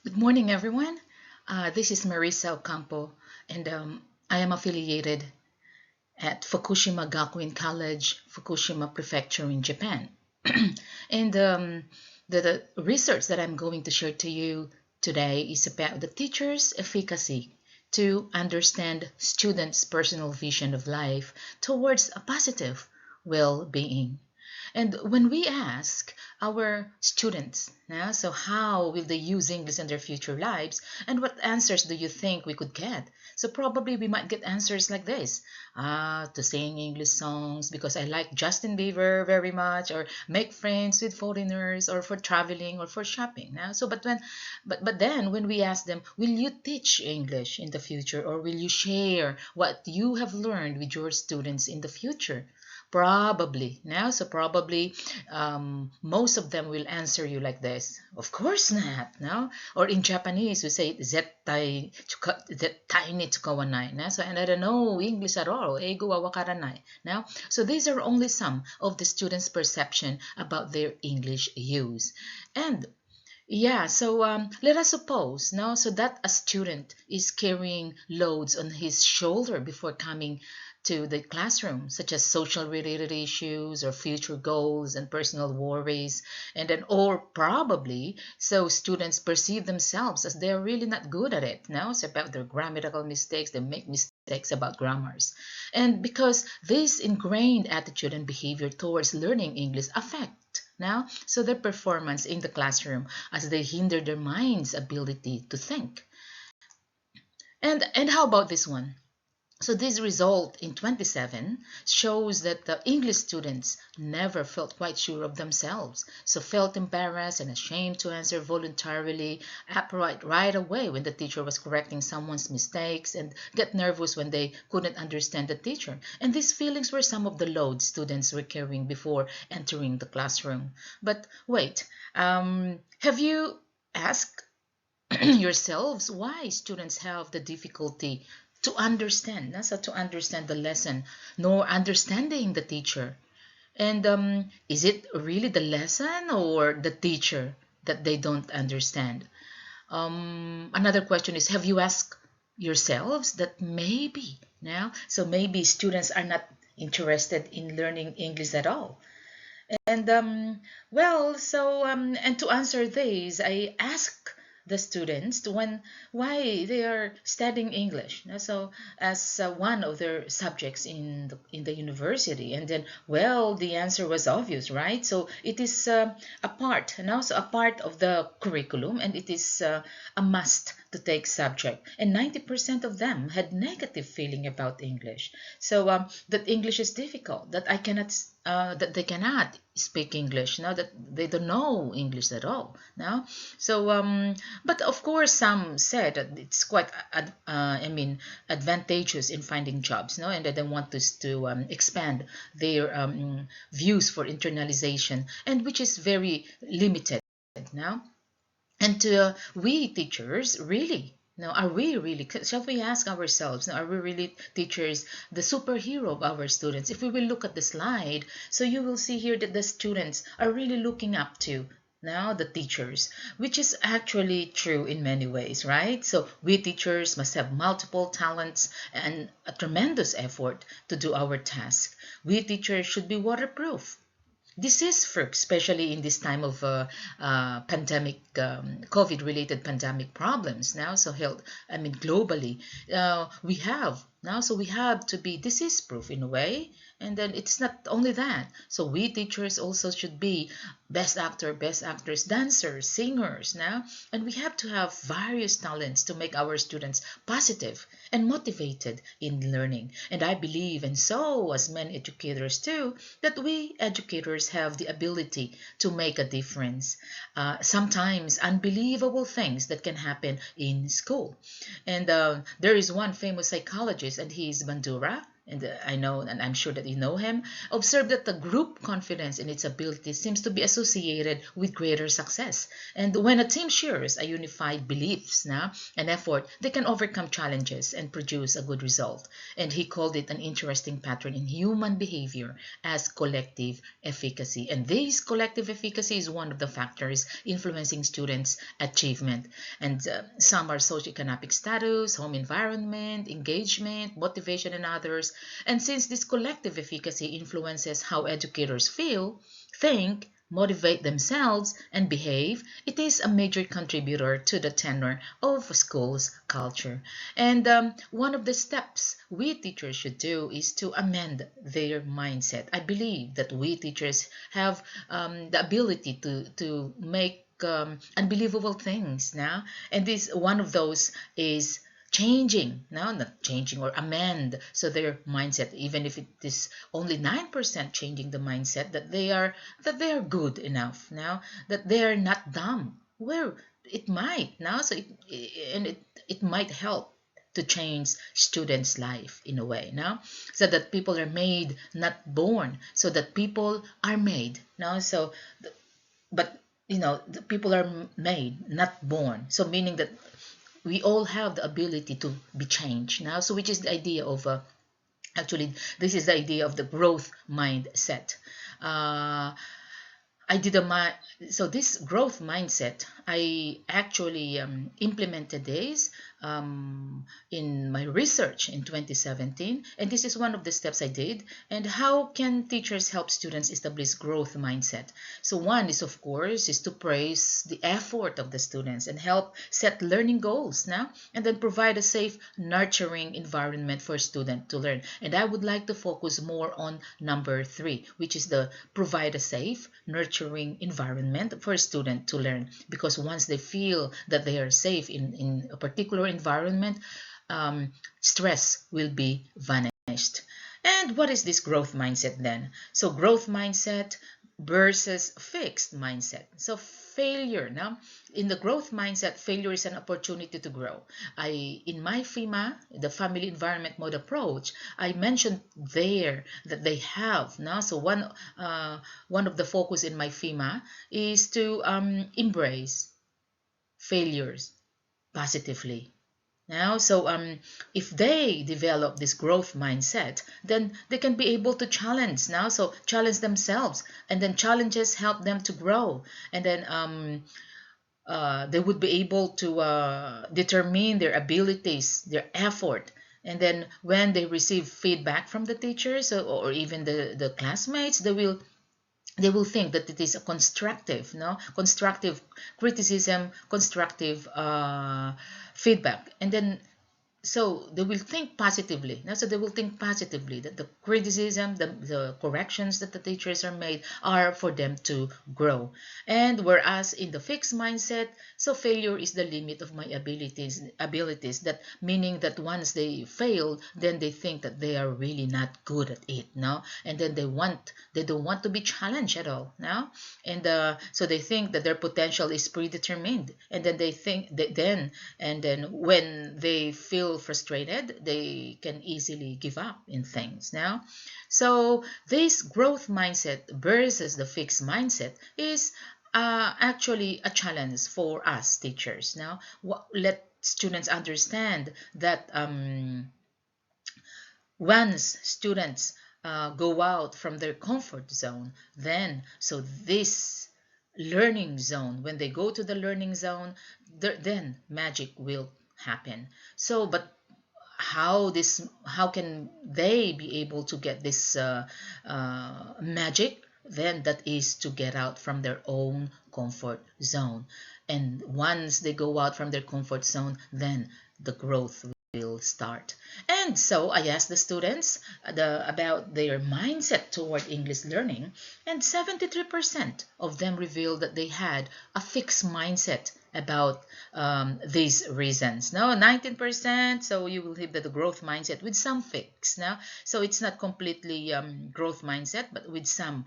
Good morning, everyone. This is Merissa Ocampo, and I am affiliated at Fukushima Gakuin College, Fukushima Prefecture in Japan. and the research that I'm going to share to you today is about the teacher's efficacy to understand students' personal vision of life towards a positive well-being. And when we ask our students, now, so how will they use English in their future lives, and what answers do you think we could get? So probably we might get answers like this: to sing English songs because I like Justin Bieber very much, or make friends with foreigners, or for traveling, or for shopping. Now, so but then when we ask them, will you teach English in the future, or will you share what you have learned with your students in the future? Probably now, so probably most of them will answer you like this: of course not, no? Or in Japanese, we say zettai zettai ni tsukawanai. Na? So, and I don't know English at all. Eigo wa wakaranai. Now, so these are only some of the students' perception about their English use. And yeah, so let us suppose, no, so that a student is carrying loads on his shoulder before coming to the classroom, such as social related issues or future goals and personal worries, and then, or probably, so students perceive themselves as they're really not good at it. No, it's about their grammatical mistakes, they make mistakes about grammars. And because this ingrained attitude and behavior towards learning English affect now so their performance in the classroom as they hinder their mind's ability to think. And how about this one? So this result in 27 shows that the English students never felt quite sure of themselves, so felt embarrassed and ashamed to answer voluntarily upright right away when the teacher was correcting someone's mistakes, and get nervous when they couldn't understand the teacher. And these feelings were some of the loads students were carrying before entering the classroom. But wait, have you asked yourselves why students have the difficulty to understand, nasa to understand the lesson, nor understanding the teacher? And is it really the lesson or the teacher that they don't understand? Another question is, have you asked yourselves that maybe now, so maybe students are not interested in learning English at all? And and to answer these, I ask the students to when why they are studying English. So as one of their subjects in the university, and then the answer was obvious, right? So it is a part, so a part of the curriculum, and it is a must to take subject. And 90% of them had negative feeling about English. So that English is difficult, that I cannot that they cannot speak English now, that they don't know English at all now. So but of course some said that it's quite advantageous in finding jobs, no, and that they want to expand their views for internalization, and which is very limited now. And we teachers, really, now, are we really, shall we ask ourselves, now, are we really teachers, the superhero of our students? If we will look at the slide, so you will see here that the students are really looking up to now the teachers, which is actually true in many ways, right? So we teachers must have multiple talents and a tremendous effort to do our task. We teachers should be waterproof. This is for especially in this time of pandemic, COVID-related pandemic problems now. So health, I mean, globally, we have now. So we have to be disease-proof in a way. And then it's not only that. So we teachers also should be best actor, best actors, dancers, singers now. And we have to have various talents to make our students positive and motivated in learning. And I believe, and so as many educators too, that we educators have the ability to make a difference. Sometimes unbelievable things that can happen in school. And there is one famous psychologist, and he is Bandura. and I know, and I'm sure that you know him, observed that the group confidence in its abilities seems to be associated with greater success. And when a team shares a unified beliefs now and effort, they can overcome challenges and produce a good result. And he called it an interesting pattern in human behavior as collective efficacy. And this collective efficacy is one of the factors influencing students' achievement. And some are socioeconomic status, home environment, engagement, motivation, and others. And since this collective efficacy influences how educators feel, think, motivate themselves, and behave, it is a major contributor to the tenor of a school's culture. And one of the steps we teachers should do is to amend their mindset. I believe that we teachers have the ability to make unbelievable things now, and this one of those is changing, no, not changing, or amend so their mindset, even if it is only 9% changing the mindset that they are good enough now, that they are not dumb, where it might now, so it might help to change students' life in a way now, so that people are made, not born, so that people are made now. So but the people are made, not born, so meaning that we all have the ability to be changed now, so which is the idea of actually this is the idea of the growth mindset. uh, I did a so this growth mindset, I actually implemented this in my research in 2017, and this is one of the steps I did. And how can teachers help students establish growth mindset? So one is, of course, is to praise the effort of the students and help set learning goals now, and then provide a safe, nurturing environment for student to learn. And I would like to focus more on number 3, which is the provide a safe, nurturing environment for a student to learn, because once they feel that they are safe in a particular environment, stress will be vanished. And what is this growth mindset then? So growth mindset versus fixed mindset. So failure now, in the growth mindset, failure is an opportunity to grow. In my FEMA, the family environment mode approach, I mentioned there that they have now. So one of the focus in my FEMA is to embrace failures positively. Now, so if they develop this growth mindset, then they can be able to challenge now. So challenge themselves, and then challenges help them to grow, and then they would be able to determine their abilities, their effort. And then when they receive feedback from the teachers, or even the classmates, they will think that it is a constructive, no, constructive criticism, constructive feedback. And then so they will think positively. Now, so they will think positively that the criticism, the corrections that the teachers are made are for them to grow. And whereas in the fixed mindset, so failure is the limit of my abilities, that meaning that once they fail, then they think that they are really not good at it now, and then they don't want to be challenged at all now. And so they think that their potential is predetermined, and then they think that then when they feel frustrated, they can easily give up in things now. So this growth mindset versus the fixed mindset is actually a challenge for us teachers now. Let students understand that once students go out from their comfort zone, then so this learning zone, when they go to the learning zone, then magic will happen. So but how can they be able to get this magic? Then that is to get out from their own comfort zone. And once they go out from their comfort zone, then the growth will start. And so I asked the students about their mindset toward English learning, and 73% of them revealed that they had a fixed mindset about these reasons. Now, 19%, so you will have the growth mindset with some fix. Now, so it's not completely growth mindset, but with some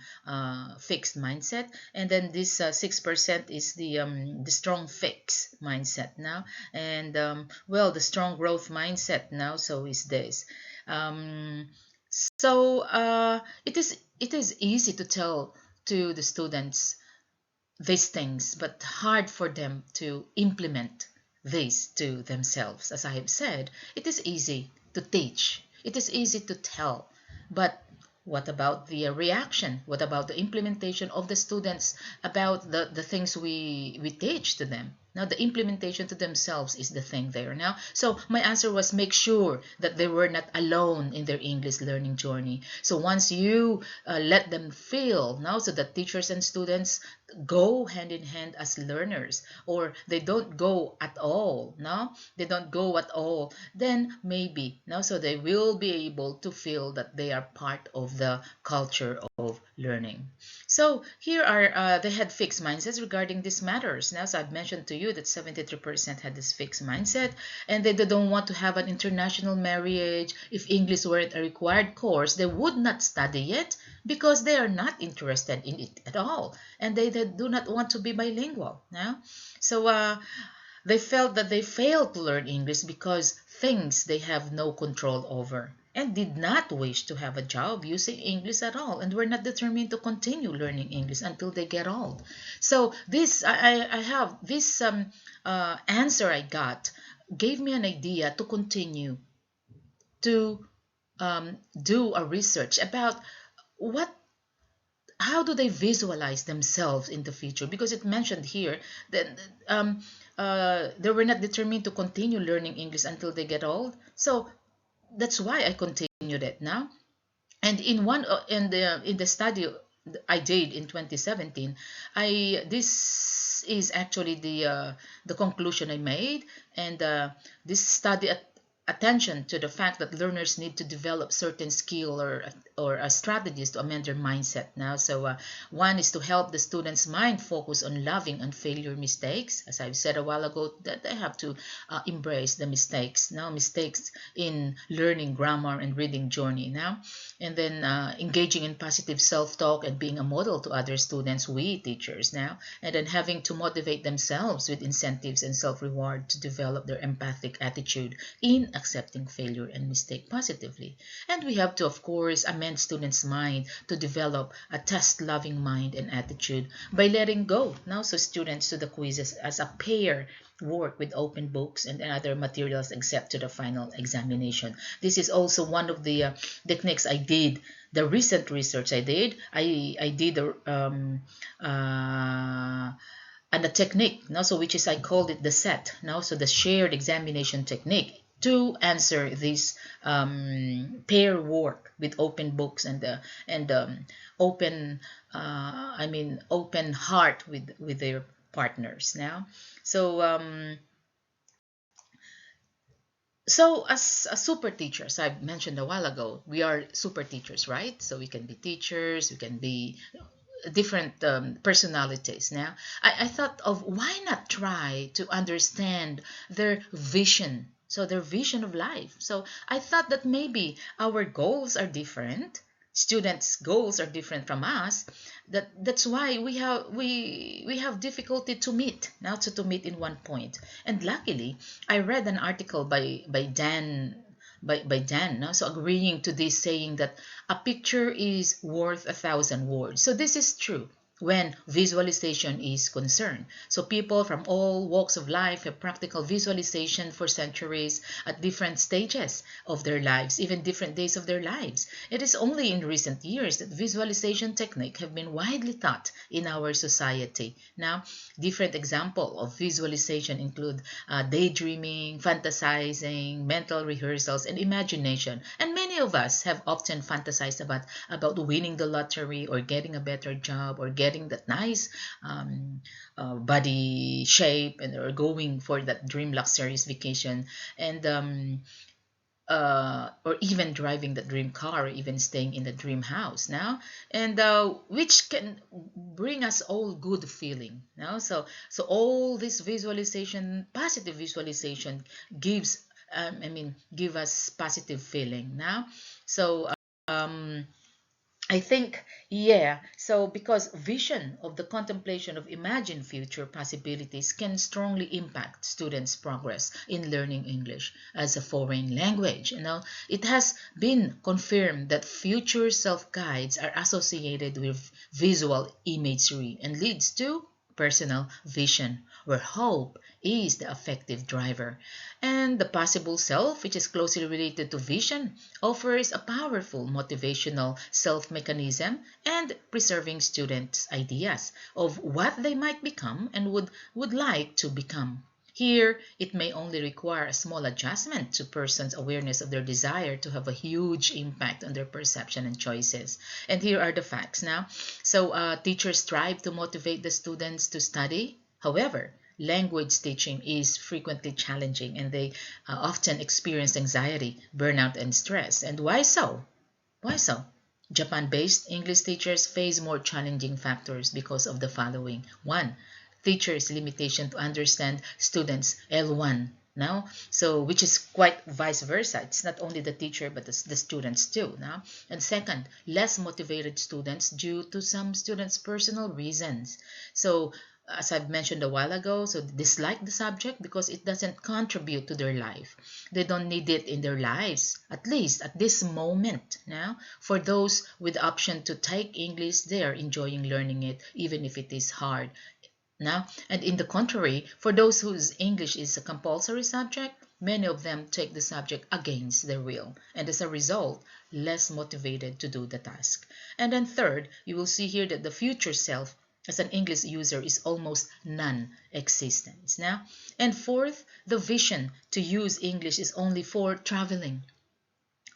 fixed mindset. And then this 6% is the strong fix mindset now. And well, the strong growth mindset now, so is this. So it is easy to tell to the students these things, but hard for them to implement this to themselves. As I have said, it is easy to teach, it is easy to tell, but what about the reaction? What about the implementation of the students about the things we teach to them? Now, the implementation to themselves is the thing there now. So, my answer was make sure that they were not alone in their English learning journey. So, once you let them feel now, so that teachers and students go hand in hand as learners, or they don't go at all, no, they don't go at all, then maybe now, so they will be able to feel that they are part of the culture of learning. So here are they had fixed mindsets regarding these matters. Now, so I've mentioned to you that 73% had this fixed mindset, and they don't want to have an international marriage. If English weren't a required course, they would not study it because they are not interested in it at all, and they do not want to be bilingual. Now, so they felt that they failed to learn English because things they have no control over, and did not wish to have a job using English at all, and were not determined to continue learning English until they get old. So this I have this answer I got gave me an idea to continue to do a research about what how do they visualize themselves in the future, because it mentioned here that um, they were not determined to continue learning English until they get old. So that's why I continued it now. And in the study I did in 2017, I this is actually the conclusion I made. And this study attention to the fact that learners need to develop certain skill or strategies to amend their mindset now. So one is to help the student's mind focus on loving and failure mistakes. As I've said a while ago, that they have to embrace the mistakes now, mistakes in learning grammar and reading journey now. And then engaging in positive self-talk and being a model to other students, we teachers now. And then having to motivate themselves with incentives and self-reward to develop their empathic attitude in accepting failure and mistake positively. And we have to, of course, amend students' mind to develop a test-loving mind and attitude by letting go now, so students to the quizzes as a pair work with open books and other materials except to the final examination. This is also one of the techniques I did. The recent research I did, I did and the technique now, so which is I called it the SET now, so the shared examination technique to answer this pair work with open books and open open heart with their partners now. So as super teachers, I mentioned a while ago, we are super teachers, right? So we can be teachers, we can be different personalities. Now, I thought of why not try to understand their vision. So their vision of life. So I thought that maybe our goals are different. Students' goals are different from us. That's why we have difficulty to meet now, to meet in one point. And luckily, I read an article by Dan, no? So agreeing to this, saying that a picture is worth 1,000 words. So this is true when visualization is concerned. So people from all walks of life have practical visualization for centuries at different stages of their lives, even different days of their lives. It is only in recent years that visualization technique have been widely taught in our society. Now, different example of visualization include daydreaming, fantasizing, mental rehearsals, and imagination. And many of us have often fantasized about winning the lottery, or getting a better job, or getting that nice body shape, and or going for that dream luxurious vacation, and or even driving the dream car, or even staying in the dream house now, and which can bring us all good feeling now. So all this visualization, positive visualization, gives give us positive feeling now. So um I think, yeah. So, because vision of the contemplation of imagined future possibilities can strongly impact students' progress in learning English as a foreign language. It has been confirmed that future self-guides are associated with visual imagery and leads to personal vision, where hope is the affective driver. And the possible self, which is closely related to vision, offers a powerful motivational self mechanism and preserving students' ideas of what they might become and would like to become. Here, it may only require a small adjustment to persons' awareness of their desire to have a huge impact on their perception and choices. And here are the facts now. So, teachers strive to motivate the students to study. However, language teaching is frequently challenging and they often experience anxiety, burnout, and stress. And why so? Why so? Japan-based English teachers face more challenging factors because of the following. One, teachers' limitation to understand students' L1 now, so which is quite vice versa. It's not only the teacher but the students too now. And second, less motivated students due to some students' personal reasons. So as I've mentioned a while ago, so dislike the subject because it doesn't contribute to their life. They don't need it in their lives, at least at this moment. Now, for those with the option to take English, they are enjoying learning it, even if it is hard. Now, and in the contrary, for those whose English is a compulsory subject, many of them take the subject against their will, and as a result, less motivated to do the task. And then third, you will see here that the future self as an English user is almost non-existent. Now, and fourth, the vision to use English is only for traveling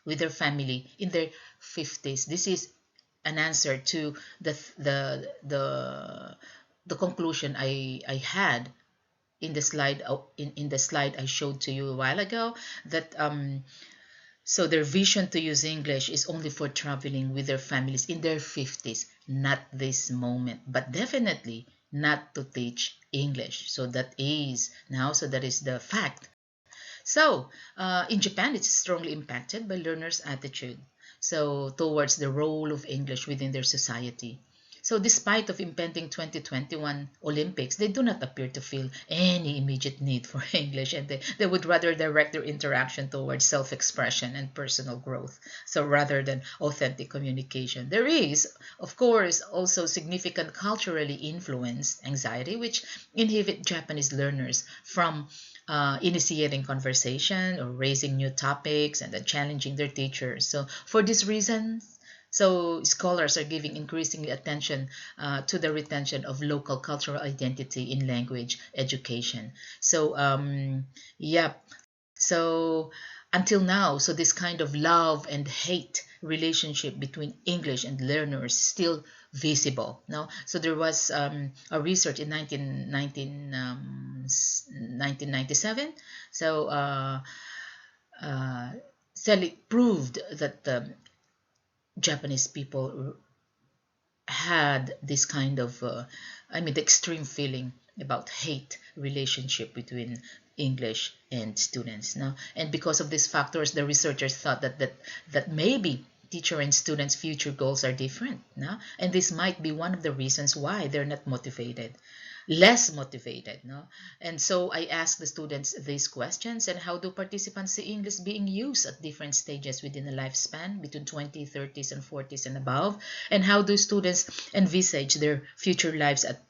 with their family in their 50s. This is an answer to the conclusion I had in the slide in the slide I showed to you a while ago, that so their vision to use English is only for traveling with their families in their 50s, not this moment, but definitely not to teach English. So that is the fact. So in Japan, it's strongly impacted by learners' attitude so towards the role of English within their society. So despite of impending 2021 Olympics, they do not appear to feel any immediate need for English, and they would rather direct their interaction towards self-expression and personal growth. So rather than authentic communication. There is, of course, also significant culturally influenced anxiety, which inhibit Japanese learners from initiating conversation or raising new topics and then challenging their teachers. So for this reason, so scholars are giving increasingly attention to the retention of local cultural identity in language education. So yeah, so until now, so this kind of love and hate relationship between English and learners still visible. No, so there was a research in 1997. So Sally proved that Japanese people had this kind of, the extreme feeling about hate relationship between English and students. Now, and because of these factors, the researchers thought that maybe teacher and students' future goals are different. Now, and this might be one of the reasons why they're not motivated, less motivated. No, and so I asked the students these questions: and how do participants see English being used at different stages within a lifespan between 20, 30s, and 40s and above? And how do students envisage their future lives at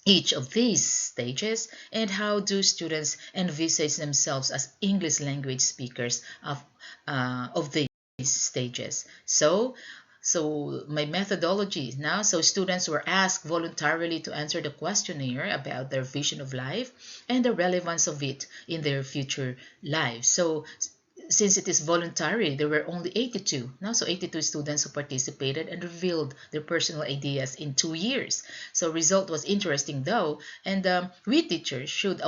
each of these stages? And how do students envisage themselves as English language speakers of these stages? So my methodology now, so students were asked voluntarily to answer the questionnaire about their vision of life and the relevance of it in their future lives. So since it is voluntary, there were only 82. Now, so 82 students who participated and revealed their personal ideas in 2 years. So result was interesting though, and we teachers should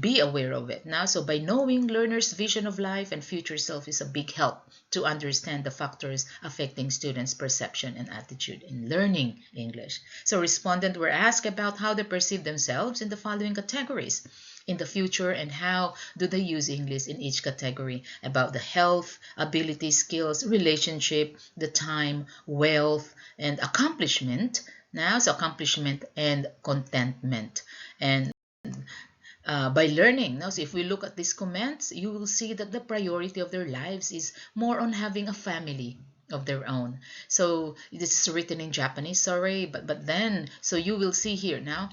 be aware of it. Now, so by knowing learners' vision of life and future self is a big help to understand the factors affecting students' perception and attitude in learning English. So respondents were asked about how they perceive themselves in the following categories: in the future, and how do they use English in each category, about the health, ability, skills, relationship, the time, wealth, and accomplishment. Now, so accomplishment and contentment. And by learning. Now, so if we look at these comments, you will see that the priority of their lives is more on having a family of their own. So this is written in Japanese, sorry, but then, so you will see here now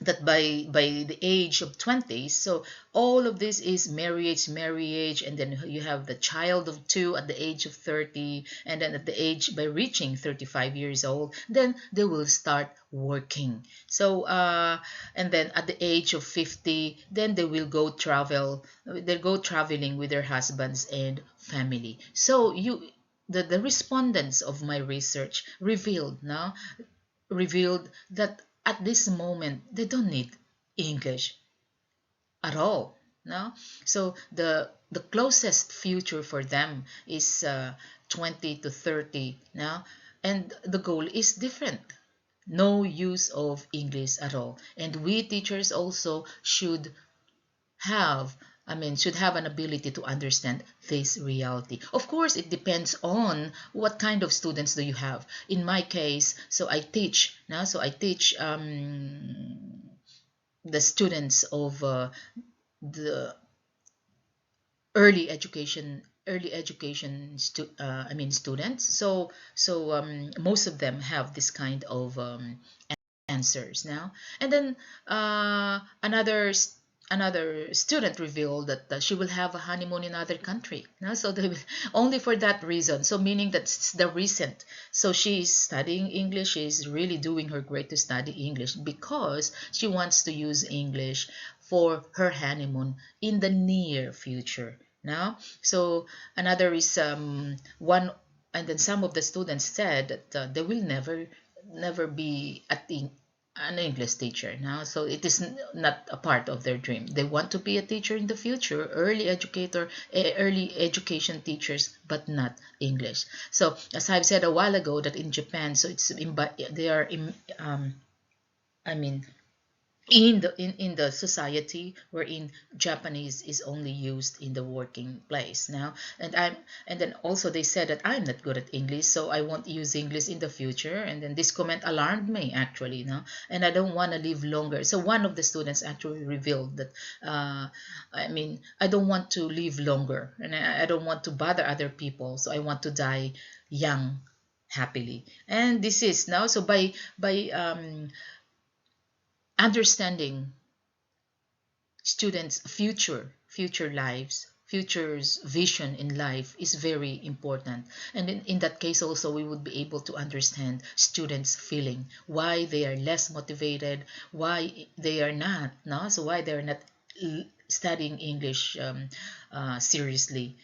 that by the age of 20, so all of this is marriage, and then you have the child of two at the age of 30, and then at the age, by reaching 35 years old, then they will start working. So and then at the age of 50, then they will go traveling with their husbands and family. So the respondents of my research revealed that at this moment they don't need English at all. No, so the closest future for them is 20 to 30 now, and the goal is different. No use of English at all, and we teachers also have should have an ability to understand this reality. Of course, it depends on what kind of students do you have. In my case, so I teach now, so I teach the students of the students. So most of them have this kind of answers now. And then another student revealed that she will have a honeymoon in another country. Now, so they will, only for that reason. So meaning that's the recent. So she's studying English. She's really doing her great to study English because she wants to use English for her honeymoon in the near future. Now, so another is one, and then some of the students said that they will never be an English teacher now. So it is not a part of their dream. They want to be a teacher in the future, early education teachers, but not English. So as I've said a while ago, that in Japan, so they are I mean in the society wherein Japanese is only used in the working place now. And then also they said that I'm not good at English, so I won't use English in the future. And then this comment alarmed me actually now, and I don't want to live longer. So one of the students actually revealed that I don't want to live longer, and I don't want to bother other people, so I want to die young happily. And this is now, so by understanding students' future lives, future's vision in life is very important. And in that case also, we would be able to understand students' feeling, why they are less motivated, why they are not, no? So why they're not studying English seriously.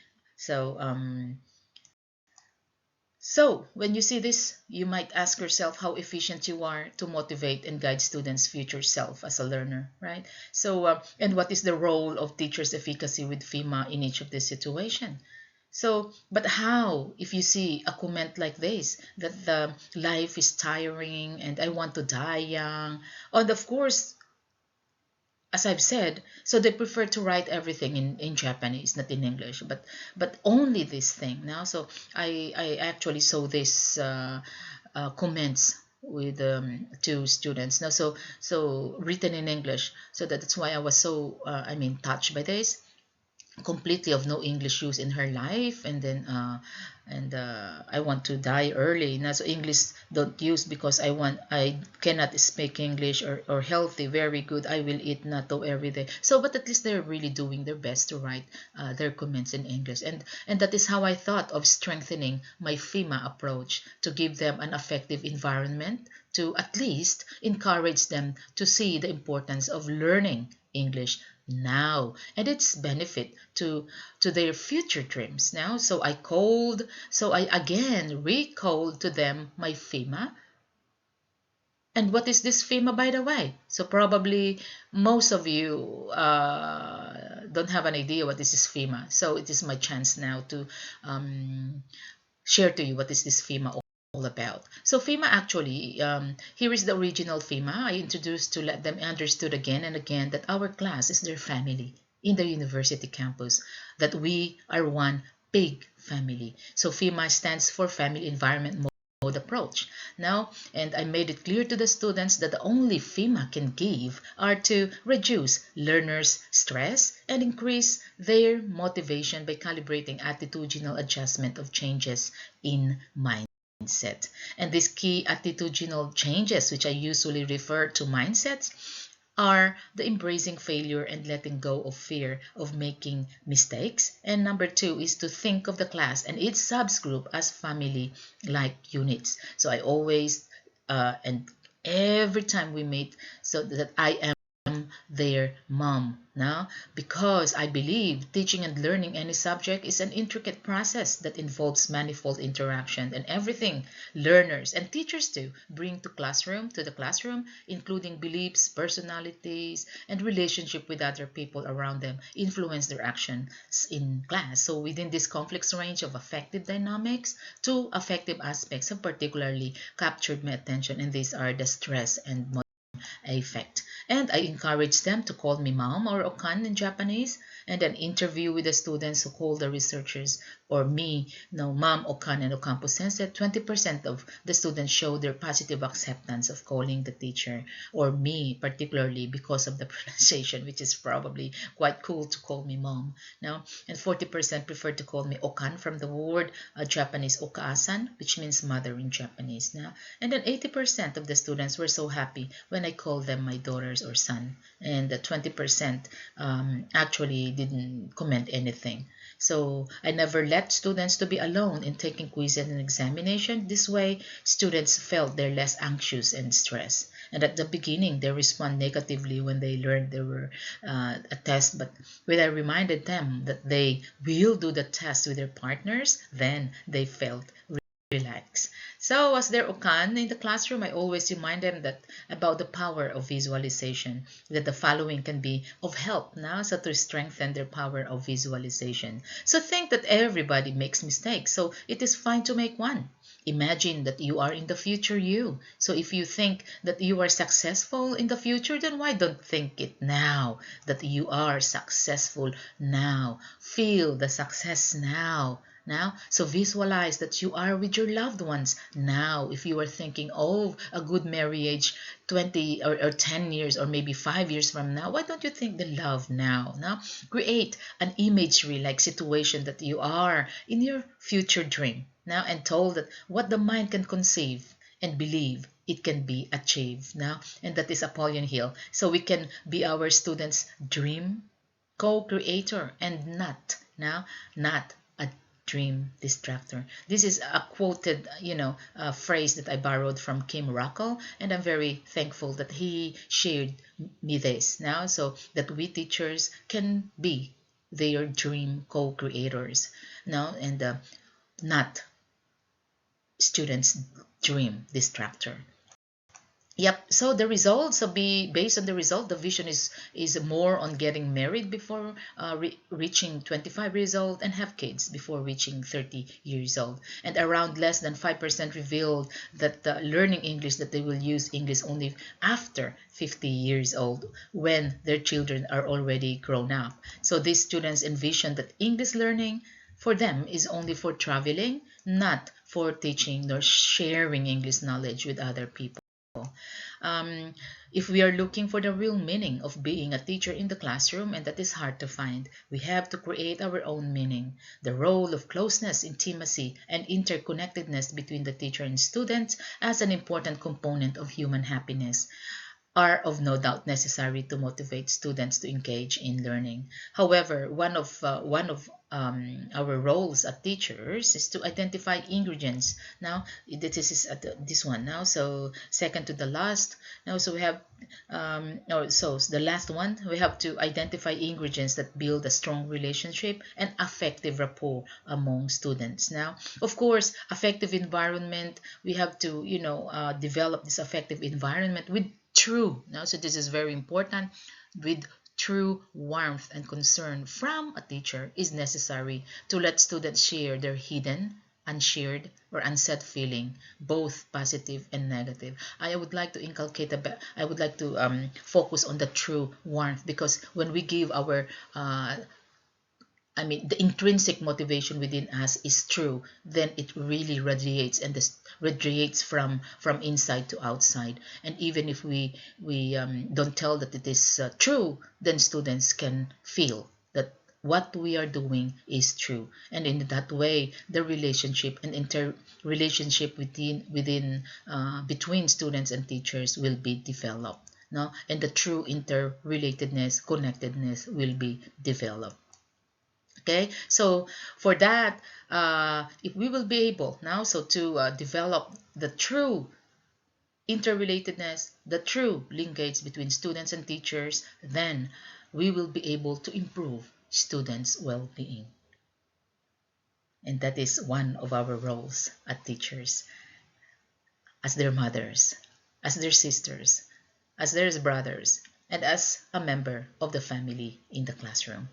So when you see this, you might ask yourself how efficient you are to motivate and guide students' future self as a learner, right? So, and what is the role of teachers' efficacy with FEMA in each of these situations? So, but how, if you see a comment like this, that the life is tiring and I want to die young, and of course, as I've said, so they prefer to write everything in Japanese, not in English, but only this thing now. So I actually saw this comments with two students now. So written in English. So that's why I was so touched by this. Completely of no English use in her life, and then I want to die early now. So English don't use because I cannot speak English, or healthy, very good, I will eat natto every day. So but at least they're really doing their best to write their comments in English, and that is how I thought of strengthening my FEMA approach, to give them an effective environment, to at least encourage them to see the importance of learning English now and its benefit to their future dreams now. So I again recalled to them my FEMA. And what is this FEMA, by the way? So probably most of you don't have an idea what this is FEMA. So it is my chance now to share to you what is this FEMA about. So FEMA actually, here is the original FEMA I introduced to let them understood again and again that our class is their family in the university campus, that we are one big family. So FEMA stands for Family Environment Mode Approach. Now, and I made it clear to the students that the only FEMA can give are to reduce learners' stress and increase their motivation by calibrating attitudinal adjustment of changes in mindset. And these key attitudinal changes, which I usually refer to mindsets, are the embracing failure and letting go of fear of making mistakes. And number two is to think of the class and its subgroup as family-like units. So I always, and every time we meet, so that I am their mom now, because I believe teaching and learning any subject is an intricate process that involves manifold interaction and everything learners and teachers do bring to the classroom, including beliefs, personalities, and relationship with other people around them, influence their actions in class. So within this complex range of affective dynamics, two affective aspects have particularly captured my attention, and these are the stress and effect. And I encourage them to call me mom or okan in Japanese, and an interview with the students who call the researchers or me, no, mom, okan, and Ocampo sensei. 20% of the students show their positive acceptance of calling the teacher or me, particularly because of the pronunciation, which is probably quite cool to call me mom. Now, and 40% prefer to call me okan from the word Japanese okaasan, which means mother in Japanese. Now, and then 80% of the students were so happy when I called them my daughters or son, and the 20% actually didn't comment anything. So I never let students to be alone in taking quizzes and examination. This way, students felt they're less anxious and stressed. And at the beginning, they respond negatively when they learned there were a test. But when I reminded them that they will do the test with their partners, then they felt relax. So as their okan in the classroom, I always remind them that about the power of visualization, that the following can be of help now, so to strengthen their power of visualization. So think that everybody makes mistakes, so it is fine to make one. Imagine that you are in the future you. So if you think that you are successful in the future, then why don't think it now that you are successful now? Feel the success now. Now, so visualize that you are with your loved ones now. If you are thinking, oh, a good marriage 20 or 10 years or maybe 5 years from now, why don't you think the love now? Now, create an imagery like situation that you are in your future dream now, and told that what the mind can conceive and believe it can be achieved now, and that is Apollyon Hill. So we can be our students' dream co-creator and not a dream distractor. This is a quoted, phrase that I borrowed from Kim Rockwell, and I'm very thankful that he shared me this now, so that we teachers can be their dream co-creators now, and not students' dream distractor. Yep. So the results will be based on the result. The vision is more on getting married before reaching 25 years old and have kids before reaching 30 years old. And around less than 5% revealed that learning English, that they will use English only after 50 years old when their children are already grown up. So these students envision that English learning for them is only for traveling, not for teaching nor sharing English knowledge with other people. If we are looking for the real meaning of being a teacher in the classroom, and that is hard to find, we have to create our own meaning. The role of closeness, intimacy, and interconnectedness between the teacher and student as an important component of human happiness are of no doubt necessary to motivate students to engage in learning. However, one of our roles as teachers is to identify ingredients. Now, this is this one now. So second to the last. Now, so we have so the last one, we have to identify ingredients that build a strong relationship and affective rapport among students. Now, of course, affective environment. We have to develop this affective environment with true now, so this is very important, with true warmth and concern from a teacher is necessary to let students share their hidden unshared or unsaid feeling, both positive and negative. I would like to inculcate I would like to focus on the true warmth, because when we give our the intrinsic motivation within us is true, then it really radiates, and this radiates from inside to outside. And even if we don't tell that it is true, then students can feel that what we are doing is true, and in that way the relationship and inter relationship within between students and teachers will be developed, no, and the true interrelatedness, connectedness will be developed. Okay, so for that, if we will be able now so to develop the true interrelatedness, the true linkage between students and teachers, then we will be able to improve students' well-being. And that is one of our roles as teachers, as their mothers, as their sisters, as their brothers, and as a member of the family in the classroom.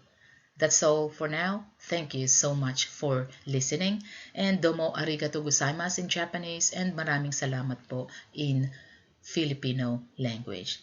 That's all for now. Thank you so much for listening. And domo arigato gozaimasu in Japanese, and maraming salamat po in Filipino language.